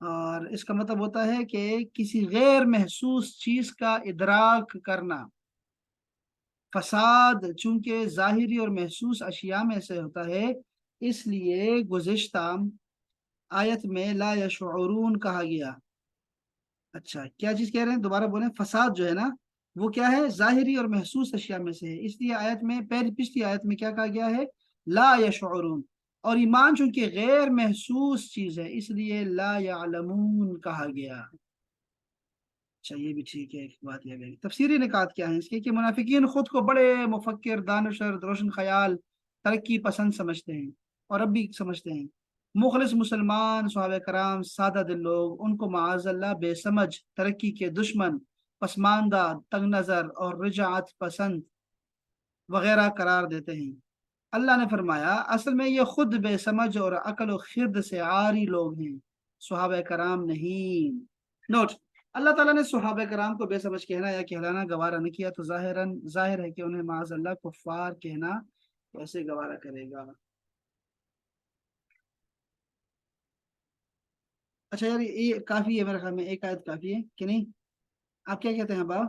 اور اس کا مطلب ہوتا ہے کہ کسی غیر محسوس چیز کا ادراک کرنا۔ فساد چونکہ ظاہری اور محسوس اشیاء میں سے ہوتا ہے، اس لیے گزشتہ آیت میں لا یشعرون کہا گیا۔ اچھا کیا چیز کہہ رہے ہیں، دوبارہ بولیں۔ فساد جو ہے نا وہ کیا ہے، ظاہری اور محسوس اشیاء میں سے ہے، اس لیے آیت میں پچھلی آیت میں کیا کہا گیا ہے، لا یشعرون۔ اور ایمان چونکہ غیر محسوس چیز ہے، اس لیے لا یعلمون کہا گیا۔ اچھا یہ بھی ٹھیک ہے، ایک بات یہ بھی تفسیری نکات کیا ہے اس کے، کہ منافقین خود کو بڑے مفکر، دانشور، روشن خیال، ترقی پسند سمجھتے ہیں، اور اب بھی سمجھتے ہیں۔ مخلص مسلمان صحابہ کرام سادہ دل لوگ ان کو معاذ اللہ بے سمجھ، ترقی کے دشمن، پسماندہ، تنگ نظر اور رجعت پسند وغیرہ قرار دیتے ہیں۔ اللہ نے فرمایا اصل میں یہ خود بے سمجھ اور عقل و خرد سے عاری لوگ ہیں، صحابہ کرام نہیں۔ نوٹ: اللہ تعالیٰ نے صحابہ کرام کو بے سمجھ کہنا یا کہلانا گوارا نہ کیا، تو ظاہر ہے کہ انہیں معاذ اللہ کفار کہنا کیسے گوارا کرے گا۔ اچھا یار یہ کافی ہے، میرے خیال میں ایک آیت کافی ہے کہ نہیں؟ آپ کیا کہتے ہیں با؟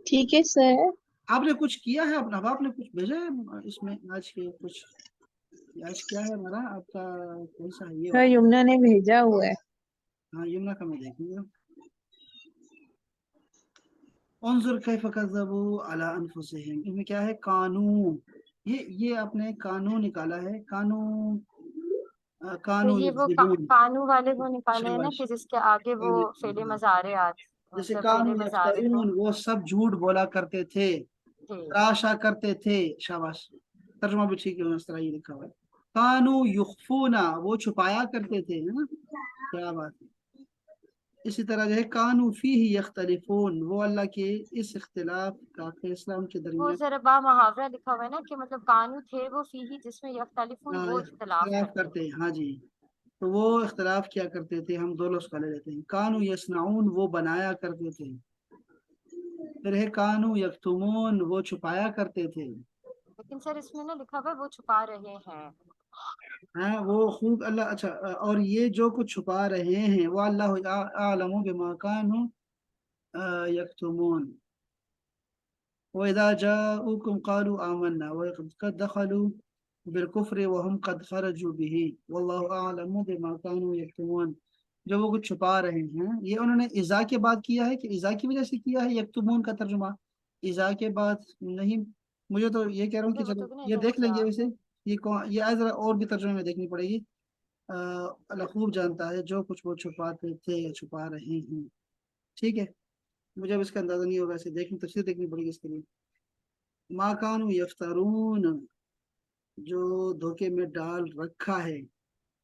ٹھیک ہے سر۔ آپ نے کچھ کیا ہے اپنا، آپ نے کچھ بھیجا ہے اس میں آج کے کچھ؟ آج کیا ہے ہمارا، آپ کا کون سا ہے یہ سر والا؟ یمنا نے بھیجا ہوا ہے۔ ہاں یمنا کا میں دیکھوں گا۔ انظر کیف کذبوا علی انفسہم، اس میں کیا ہے، قانون، یہ آپ نے قانون نکالا ہے، قانون تو قانون یہ وہ یکذبون۔ قانو والے وہ نکالے ہیں نا شاباش، کہ جس کے آگے وہ فعل مضارعات، جیسے مطلب فعل قانون مضارع کو یفترون، وہ سب جھوٹ بولا کرتے تھے، تھے۔ تراشا کرتے تھے۔ شاباش، ترجمہ بھی ٹھیک ہے، اس طرح یہ لکھا ہوا ہے۔ قانو یخفونا، وہ چھپایا کرتے تھے، ہے نا، کیا بات ہے۔ اسی طرح جو ہے قانو فیہ یختلفون، وہ اللہ کے اس اختلاف کا فیصلہ ان کے وہ درمیان ذرا با محاورہ لکھا ہوا ہے نا کہ مطلب قانو تھے وہ فیہی جس میں یختلفون وہ اختلاف اختلاف کرتے کرتے ہیں۔ ہاں جی، تو وہ اختلاف کیا کرتے تھے، ہم دو لفظ کا لے لیتے ہیں۔ کانو یصنعون، وہ بنایا کرتے تھے۔ پھر ہے کانو یکتمون، وہ چھپایا کرتے تھے۔ لیکن سر اس میں نا لکھا ہوا ہے وہ چھپا رہے ہیں۔ ہاں وہ خوب اللہ، اچھا اور یہ جو کچھ چھپا رہے ہیں، وہ اللہ اعلم بما کانوا یکتمون۔ وَإِذَا جَاءُوكُمْ قَالُوا آمَنَّا وَقَدْ دَخَلُوا بِالْكُفْرِ وَهُمْ قَدْ خَرَجُوا بِهِ وَاللَّهُ أَعْلَمُ بِمَا كَانُوا يَكْتُمُونَ۔ جو وہ کچھ چھپا رہے ہیں، یہ انہوں نے اذا کے بعد کیا ہے کہ اذا کی وجہ سے کیا ہے، یکتمون کا ترجمہ اذا کے بعد نہیں۔ مجھے تو یہ کہہ رہا ہوں ویسے کہ وہ چلو تو بھی یہ نہیں دیکھ لیں گے، اذا ویسے یہ آج ذرا اور بھی ترجمے میں دیکھنی پڑے گی۔ اللہ خوب جانتا ہے جو کچھ وہ چھپاتے تھے یا چھپا رہے ہیں، ٹھیک ہے۔ مجھے اب اس کا اندازہ نہیں ہوگا، اسے دیکھنی تفسیر دیکھنی پڑے گی اس کے لیے۔ ما کانوا یفترون، جو دھوکے میں ڈال رکھا ہے،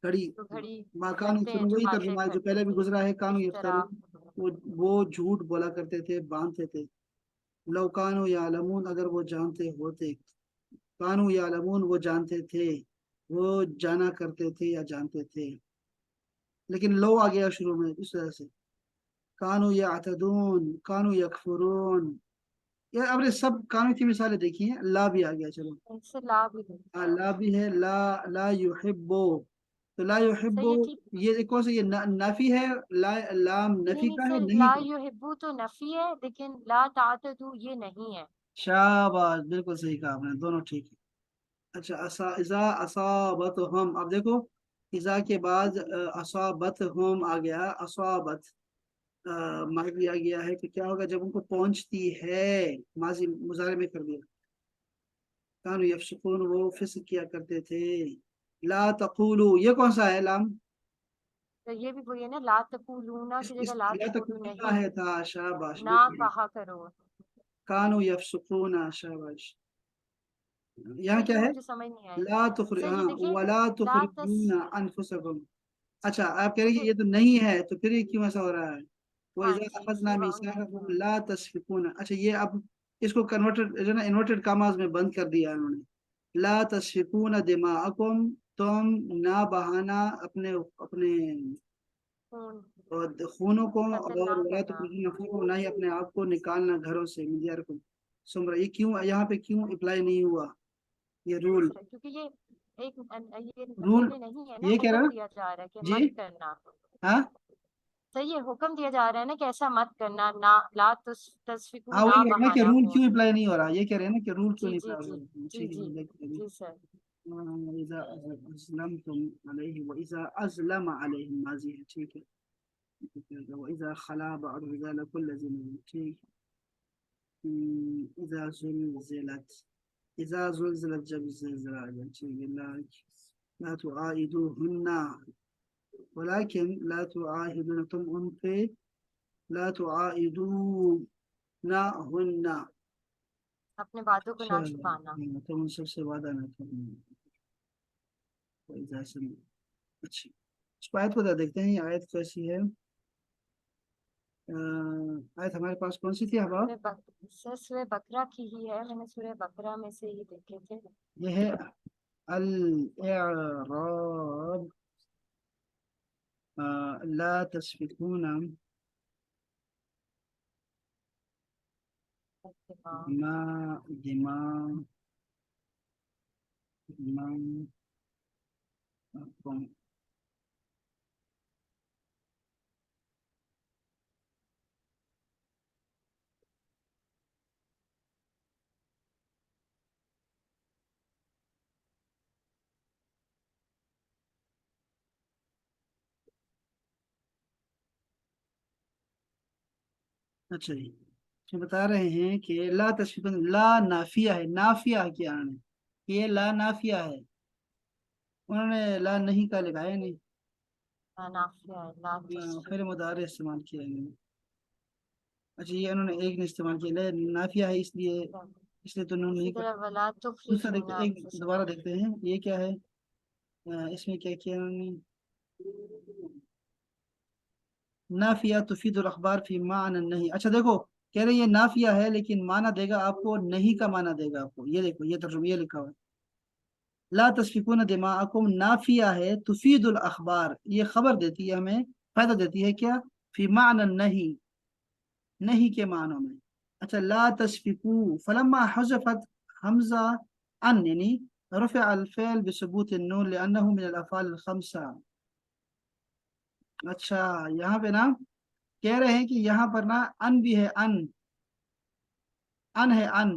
گھڑی۔ تو گھڑی ما کانوا رکھتے ہیں یفترون وہی چھپاتے ترجمہ ہے جو پھرتے پہلے بھی تھے گزرا ہے، کانوا افطرا۔ یفترون، وہ جھوٹ بولا کرتے تھے، باندھتے تھے۔ لو کانوا یعلمون، اگر وہ جانتے ہوتے، کانوا یعلمون وہ جانتے تھے، وہ جانا کرتے تھے یا جانتے تھے، لیکن لو آ گیا شروع میں اس وجہ سے۔ کانوا یعتدون، کانوا یکفرون، یہ اب نے سب کانوں کی مثالیں دیکھی ہیں۔ لا بھی آ گیا، چلو ان سے لا بھی نہیں لا بھی ہے، لا یحبو، تو لا یحبو صحیح ہے، ٹھیک یہ کون سا، یہ نافی ہے، لام نہیں نفی نہیں کا ہے، سر، نہیں لا کا۔ یحبو تو نفی ہے لیکن لا تعتدو یہ نہیں ہے۔ شاباش، بالکل صحیح کہا آپ نے، دونوں ٹھیک ہے۔ اچھا اذا اصابتہم، اب دیکھو اذا کے بعد اصابتہم آ گیا، اصابت ماضی آ گیا ہے، کہ کیا ہوگا جب ان کو پہنچتی ہے، ماضی مضارع میں کر دیا۔ کانوا یفسقون، وہ فسق کیا کرتے تھے۔ لا تقولو، یہ کون سا ہے لام؟ تو یہ بھی وہی ہے نا، لا تقولونا کی جگہ لا لا تقولو تقولو نہیں، ہے تھا، شاباش نہ بالکل۔ کہا کرو۔ کانوا یفسقون، شاباش۔ سر یہاں کیا یہ ہے، مجھے سمجھ نہیں آئی لا تخرج، سر، یہ ہاں دیکھیے ولا لا تس تخرجون انفسکم۔ اچھا آپ کہہ رہے ہیں کہ مجھے یہ تو نہیں ہے، تو پھر یہ کیوں ایسا ہو رہا ہے؟ ہاں وَإِذَا جی أَخَذْنَا سورہ مِيثَاقَكُمْ 19 لَا تَسْفِكُونَ، اچھا یہ اب اس کو کنورٹڈ جو ہے نا انورٹڈ کاماز میں بند کر دیا انہوں نے۔ لا تسفکون دماءکم، تم نہ بہانا اپنے خون خونوں کو، قتل اور نہ ولا کرنا۔ تخرجون انفسکم، نہ ہی اپنے آپ کو نکالنا گھروں سے، من دیارکم سمرا، یہ کیوں یہاں پہ کیوں اپلائی نہیں ہوا یہ رول؟ کیونکہ یہ ایک یہ رول پہلے نہیں ہے نا، یہ کہہ رہا حکم نا دیا جا رہا ہے کہ جی مت کرنا. ہاں صحیح ہے، حکم دیا جا رہا ہے نا کہ ایسا مت کرنا، نہ لا تصفیکو، ہاں نہ وہی ہے نا کہ بہانا رول ہو. کیوں اپلائی نہیں ہو رہا، یہ کہہ رہے ہیں نا کہ رول کیوں جی نہیں جی اپلائی ہو جی رہا. جی ٹھیک ہے جی دیکھتے ہیں. جی سر. وإذا أزلمتم عليه وإذا أزلم عليهم ماضي ہے ٹھیک ہے. وإذا خلا بعض رجال كل زمن ٹھیک. إذا زلزلت، إذا زلزلت جب زلزلہ آ جائے ٹھیک ہے. لا تعاهدوهن ولكن لا تعاهدون تم ان پہ لا تعاهدونهن اپنے باتوں کو اچھا نہ چھپانا. تم ان سب سے وعدہ نہ کرنا. وإذا سمع اچھی اس کو آیت کو ذرا دیکھتے ہیں. یہ آیت کیسی ہے؟ آیت ہمارے پاس کون سی تھی احباب؟ سر سورہ بقرہ کی ہی ہے، میں نے سورہ بقرہ میں سے ہی دیکھے تھے. یہ ہے الاعراب لا تسفكون دماءكم. اچھا جی یہ بتا رہے ہیں کہ لا تسفكون لا نافیہ ہے. نافیہ کیا ہے؟ یہ لا نافیہ ہے. انہوں نے لا نہیں کا لکھا ہے نہیں، نافیہ ہے، لا فعل تصفیکو. مضارع استعمال کیا ہے. اچھا یہ انہوں نے ایک نے استعمال کیا لا نافیہ ہے اس لیے تو انہوں نے اسی نہیں کہا. طرح ولا دوسرا تخرجون دیکھتے ایک دوبارہ انفسکم. دیکھتے ہیں یہ کیا ہے. اس میں کیا کیا انہوں نے نافیہ تفید الاخبار فی معنی نہیں. اچھا دیکھو کہہ رہے ہیں یہ نافیہ ہے لیکن معنی دے گا آپ کو نہیں کا معنی دے گا آپ کو. یہ دیکھو یہ ترجمہ یہ لکھا ہوا ہے لا تسفکون دماءکم نافیہ ہے تفید الاخبار یہ خبر دیتی ہے ہمیں فائدہ دیتی ہے کیا فی معنی نہیں نہیں کے معنوں میں. اچھا لا تسفکو فلما حذفت حمزہ ان یعنی رفع الفعل بثبوت النون لأنه من الافعال الخمسہ. اچھا یہاں پہ نا کہہ رہے ہیں کہ یہاں پر نا ان بھی ہے ان ہے ان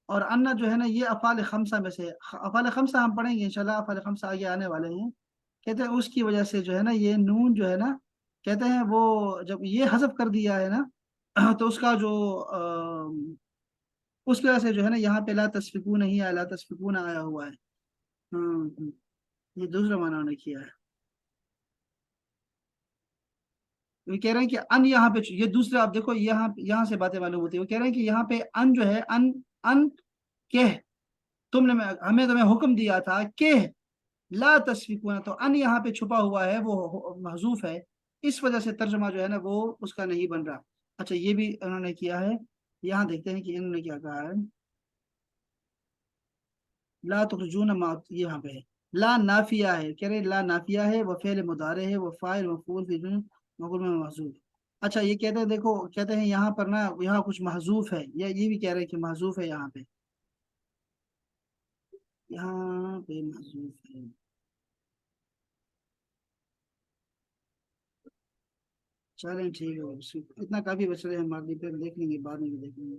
اور ان جو ہے نا یہ افعال خمسہ میں سے. افعال خمسہ ہم پڑھیں گے انشاءاللہ. افعال خمسہ آگے آنے والے ہیں. کہتے ہیں اس کی وجہ سے جو ہے نا یہ نون جو ہے نا کہتے ہیں وہ جب یہ حذف کر دیا ہے نا تو اس کا جو اس کی وجہ سے جو ہے نا یہاں پہ لا تسفکون نہیں آیا لا تسفکون آیا ہوا ہے. یہ دوسرا معنی انہوں نے کیا ہے. وہ کہہ رہے ہیں کہ ان یہاں پہ یہ دوسرے آپ دیکھو یہاں سے باتیں معلوم ہوتی ہے. وہ کہہ رہے ہیں کہ یہاں پہ ان جو ہے ان کہ تم نے ہمیں تمہیں حکم دیا تھا کہ لا تسفکون تو ان یہاں پہ چھپا ہوا ہے وہ محذوف ہے. اس وجہ سے ترجمہ جو ہے نا وہ اس کا نہیں بن رہا. اچھا یہ بھی انہوں نے کیا ہے. یہاں دیکھتے ہیں کہ انہوں نے کیا کہا ہے. لا تخرجون ما یہاں پہ ہے لا نافیہ ہے. کہہ رہے لا نافیہ ہے وہ فعل مضارع ہے وہ فاعل مفعول فی مقول میں محذوف. اچھا یہ کہتے ہیں دیکھو کہتے ہیں یہاں پر نا یہاں کچھ محذوف ہے یا یہ بھی کہہ رہے ہیں کہ محذوف ہے. یہاں پہ محذوف ہے. چلیں ٹھیک ہے اتنا کافی بچ رہے ہیں ہمارے پہ دیکھ لیں گے بعد میں بھی دیکھ لیں گے.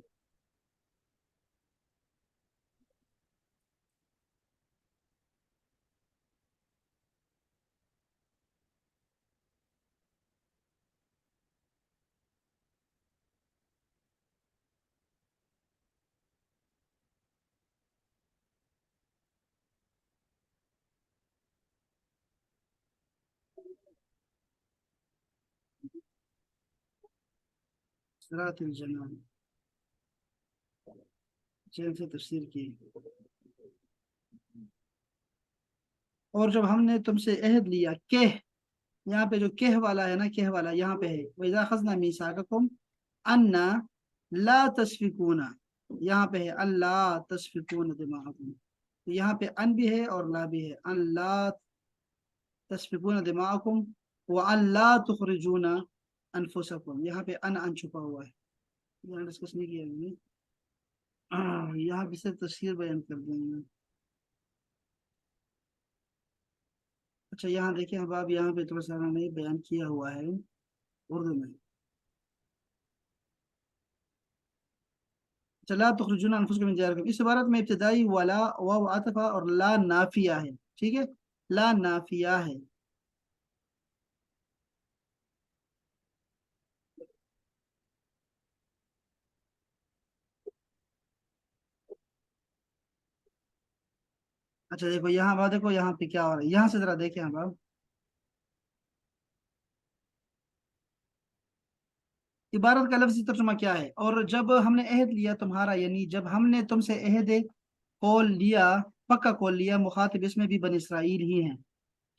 صراط الجنان چین سے تفسیر کی. اور جب ہم نے تم سے عہد لیا کہ یہاں پہ جو کہ والا ہے نا کہ والا یہاں پہ ہے وَإِذَا أَخَذْنَا مِيثَاقَكُمْ أَنَّ لَا تَسْفِكُونَ یہاں پہ ہے اللہ تسفکون دماءکم. یہاں پہ ان بھی ہے اور لا بھی ہے. ان لا تسفکون دماءکم وَأَن لَا تُخْرِجُونَ أَنفُسَكُمْ. یہاں پہ ان چھپا ہوا ہے. یہاں ڈسکس نہیں کیا ہم نے. یہاں بھی سے تفسیر بیان کر دیں گے. اچھا یہاں دیکھیں احباب، یہاں پہ تھوڑا سا ہمیں بیان کیا ہوا ہے اردو میں. چلا تخرجون انفسکم من دیارکم، اس عبارت میں ابتدائی والا واو عاطفہ اور لا نافیہ ہے. ٹھیک ہے، لا نافیہ ہے. اچھا دیکھو یہاں بات، دیکھو یہاں پہ کیا ہو رہا ہے، یہاں سے ذرا دیکھیں احباب. عبارت کا لفظی ترجمہ کیا ہے؟ اور جب ہم نے عہد لیا تمہارا، یعنی جب ہم نے تم سے عہد کول لیا، پکا کول لیا، مخاطب اس میں بھی بنی اسرائیل ہی ہیں.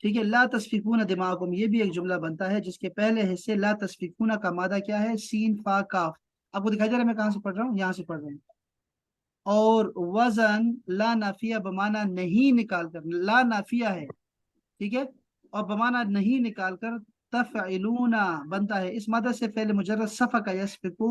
ٹھیک ہے، لا تسفکون دماغکم، یہ بھی ایک جملہ بنتا ہے جس کے پہلے حصے لا تسفکون کا مادہ کیا ہے؟ سین فا کاف. آپ کو دکھائی دے رہا ہے میں کہاں سے پڑھ رہا ہوں؟ یہاں سے پڑھ رہے ہیں. اور وزن لا نافیہ بمانا نہیں نکال کر، لا نافیہ ہے. ٹھیک ہے، اور بمانا نہیں نکال کر تفعلون بنتا ہے. اس مادہ سے فعل مجرد صفا یسفکو،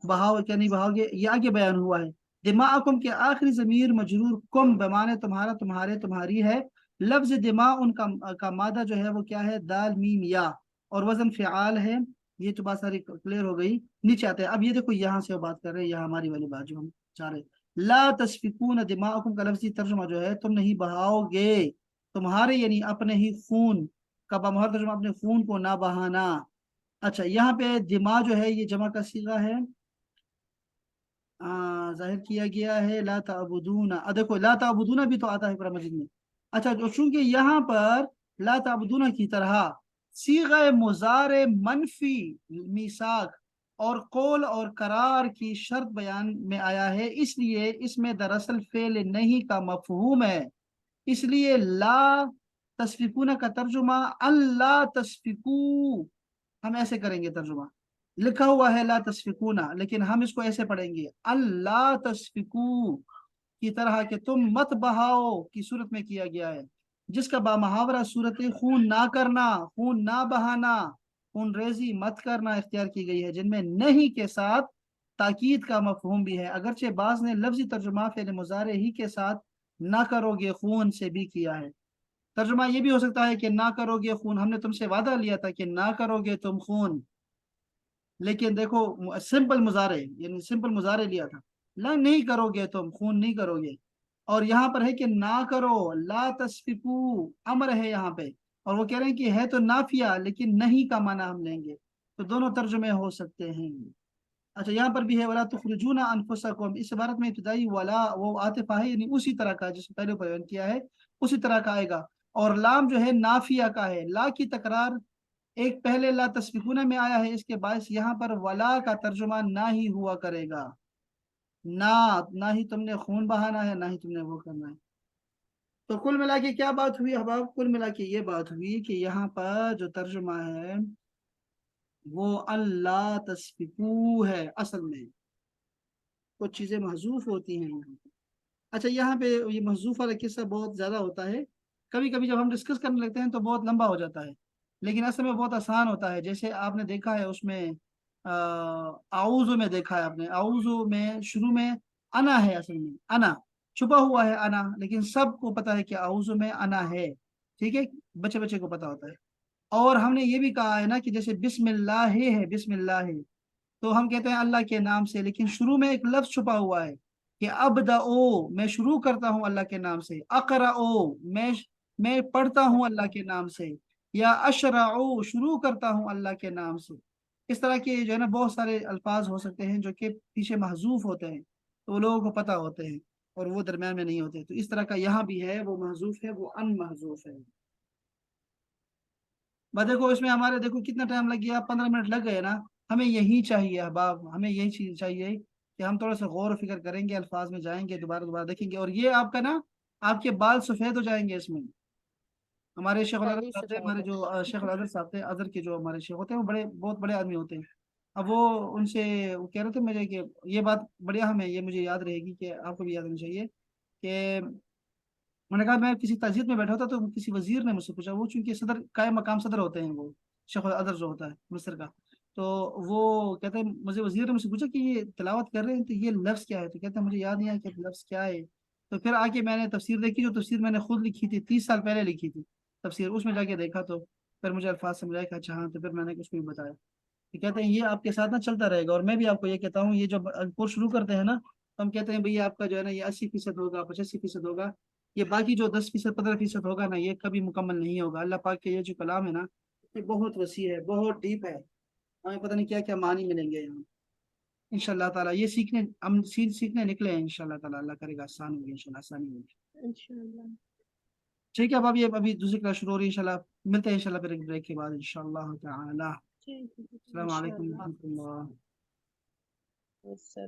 بہاؤ کیا نہیں بہاؤ گے، یہ آگے بیان ہوا ہے. دماءکم کے آخری ضمیر مجرور کم بمانے تمہارا، تمہارے، تمہاری ہے. لفظ دماء ان کا مادہ جو ہے وہ کیا ہے؟ دال میم یا، اور وزن فعال ہے. یہ تو بات ساری کلیئر ہو گئی. نیچے آتے ہیں اب، یہ دیکھو یہاں سے وہ بات کر رہے ہیں، یہاں ہماری والی بات جو ہم چاہ رہے. لا تسفکون دماءکم کا لفظی ترجمہ جو ہے تم نہیں بہاؤ گے تمہارے، یعنی اپنے ہی خون کا، بمہر ترجمہ اپنے خون کو نہ بہانا. اچھا یہاں پہ دماء جو ہے یہ جمع کا صیغہ ہے، ظاہر کیا گیا ہے لا تعبدون. دیکھو لا تعبدون بھی تو آتا ہے قرآن مجید میں. اچھا جو چونکہ یہاں پر لا تعبدون کی طرح صیغہ مضارع منفی میثاق اور قول اور قرار کی شرط بیان میں آیا ہے، اس لیے اس میں دراصل فعل نہیں کا مفہوم ہے. اس لیے لا تسفکون کا ترجمہ اللہ تسفکو، ہم ایسے کریں گے ترجمہ. لکھا ہوا ہے لا تسفکون، لیکن ہم اس کو ایسے پڑھیں گے اللہ تسفکو کی طرح کہ تم مت بہاؤ کی صورت میں کیا گیا ہے، جس کا بامحاورہ صورت خون نہ کرنا، خون نہ بہانا، خون ریزی مت کرنا اختیار کی گئی ہے، جن میں نہیں کے ساتھ تاکید کا مفہوم بھی ہے. اگرچہ بعض نے لفظی ترجمہ فعل مضارع ہی کے ساتھ نہ کرو گے خون سے بھی کیا ہے. ترجمہ یہ بھی ہو سکتا ہے کہ نہ کرو گے خون، ہم نے تم سے وعدہ لیا تھا کہ نہ کرو گے تم خون، لیکن دیکھو سمپل مضارع، یعنی سمپل مضارع لیا تھا، لا نہیں کرو گے تم خون نہیں کرو گے. اور یہاں پر ہے کہ نہ کرو، لا تسفکو امر ہے یہاں پہ، اور وہ کہہ رہے ہیں کہ ہے تو نافیہ لیکن نہیں کا معنی ہم لیں گے، تو دونوں ترجمے ہو سکتے ہیں. اچھا یہاں پر بھی ہے ولا تخرجون انفسکم، اس عبارت میں ابتدائی ولا وہ عاطفہ ہے، یعنی اسی طرح کا جس پہلے بیان کیا ہے اسی طرح کا آئے گا. اور لام جو ہے نافیہ کا ہے، لا کی تکرار ایک پہلے لا تسبیحون میں آیا ہے، اس کے باعث یہاں پر ولا کا ترجمہ نہ ہی ہوا کرے گا. نہ ہی تم نے خون بہانا ہے، نہ ہی تم نے وہ کرنا ہے. تو کل ملا کے کیا بات ہوئی احباب؟ کل ملا کے یہ بات ہوئی کہ یہاں پر جو ترجمہ ہے وہ اللہ تسبیحو ہے. اصل میں کچھ چیزیں محذوف ہوتی ہیں یہاں پہ. اچھا یہاں پہ یہ محذوف والا قصہ بہت زیادہ ہوتا ہے، کبھی کبھی جب ہم ڈسکس کرنے لگتے ہیں تو بہت لمبا ہو جاتا ہے، لیکن اصل میں بہت آسان ہوتا ہے. جیسے آپ نے دیکھا ہے اس میں اعوذ میں دیکھا ہے آپ نے، اعوذ میں شروع میں انا ہے، اصل میں انا چھپا ہوا ہے انا، لیکن سب کو پتا ہے کہ اعوذ میں انا ہے. ٹھیک ہے، بچے بچے کو پتا ہوتا ہے. اور ہم نے یہ بھی کہا ہے نا کہ جیسے بسم اللہ ہے، بسم اللہ ہے تو ہم کہتے ہیں اللہ کے نام سے، لیکن شروع میں ایک لفظ چھپا ہوا ہے کہ ابدأ میں شروع کرتا ہوں اللہ کے نام سے، اقرأ میں پڑھتا ہوں اللہ کے نام سے، یا اشرع شروع کرتا ہوں اللہ کے نام سے. اس طرح کے جو ہے نا بہت سارے الفاظ ہو سکتے ہیں جو کہ پیچھے محذوف ہوتے ہیں، تو وہ لوگوں کو پتہ ہوتے ہیں اور وہ درمیان میں نہیں ہوتے. تو اس طرح کا یہاں بھی ہے، وہ محذوف ہے، وہ ان محذوف ہے. بس دیکھو اس میں ہمارے دیکھو کتنا ٹائم لگ گیا، 15 منٹ لگ گئے نا. ہمیں یہی چاہیے احباب، ہمیں یہی چیز چاہیے کہ ہم تھوڑا سا غور و فکر کریں گے، الفاظ میں جائیں گے، دوبارہ دوبارہ دیکھیں گے، اور یہ آپ کا نا آپ کے بال سفید ہو جائیں گے اس میں. ہمارے شیخ الازہر جلدی صاحب تھے، سفید ہمارے ہو جو جائے شیخ الازہر صاحب تھے، ازہر کے جو ہمارے شیخ ہوتے ہیں وہ بڑے بہت بڑے آدمی ہوتے ہیں. اب وہ ان سے وہ کہہ رہے تھے مجھے کہ یہ بات بڑی اہم ہے، یہ مجھے یاد رہے گی کہ آپ کو بھی یاد رہنی چاہیے کہ میں نے کہا میں کسی تعزیت میں بیٹھا تھا تو کسی وزیر نے مجھ سے پوچھا، وہ چونکہ صدر قائم مقام صدر ہوتے ہیں، وہ شیخ الازہر جو ہوتا ہے مصر کا، تو وہ کہتے ہیں مجھے وزیر نے مجھ سے پوچھا کہ یہ تلاوت کر رہے ہیں تو یہ لفظ کیا ہے، تو کہتے ہیں مجھے یاد نہیں آیا کہ لفظ کیا ہے. تو پھر آ کے میں نے تفسیر دیکھی، جو تفسیر میں نے خود لکھی تھی 30 سال پہلے لکھی تھی. تفسیر اس میں جا کے دیکھا تو پھر مجھے الفاظ سمجھ آئے کہ اچھا ہاں، تو پھر میں نے اس کو بھی بتایا کہ کہتے ہیں یہ آپ کے ساتھ نا چلتا رہے گا، اور میں بھی آپ کو یہ کہتا ہوں، یہ جو کورس شروع کرتے ہیں نا تو ہم کہتے ہیں بھئی آپ کا جو ہے نا یہ 80% ہوگا، 85% ہوگا، یہ باقی جو 10% 15% ہوگا نا یہ کبھی مکمل نہیں ہوگا۔ اللہ پاک کے یہ جو کلام ہے نا یہ بہت وسیع ہے، بہت ڈیپ ہے، ہمیں پتہ نہیں کیا کیا معنی ملیں گے یہاں ان شاء اللہ تعالیٰ۔ یہ سیکھنے ہم سیکھنے نکلے ہیں ان شاء اللہ تعالیٰ، اللہ کرے گا آسان ہوگی ان شاء اللہ، آسانی ہوگی۔ انشاءاللہ۔ ٹھیک ہے، اب ابھی دوسری کلاس شروع ہو رہی ہے ان شاء اللہ، ملتے ہیں ان شاء اللہ پھر ایک بریک کے بعد ان شاء اللہ تعالیٰ۔ ٹھیک ہے، السلام علیکم انشاءاللہ۔ ورحمۃ اللہ۔ السلام۔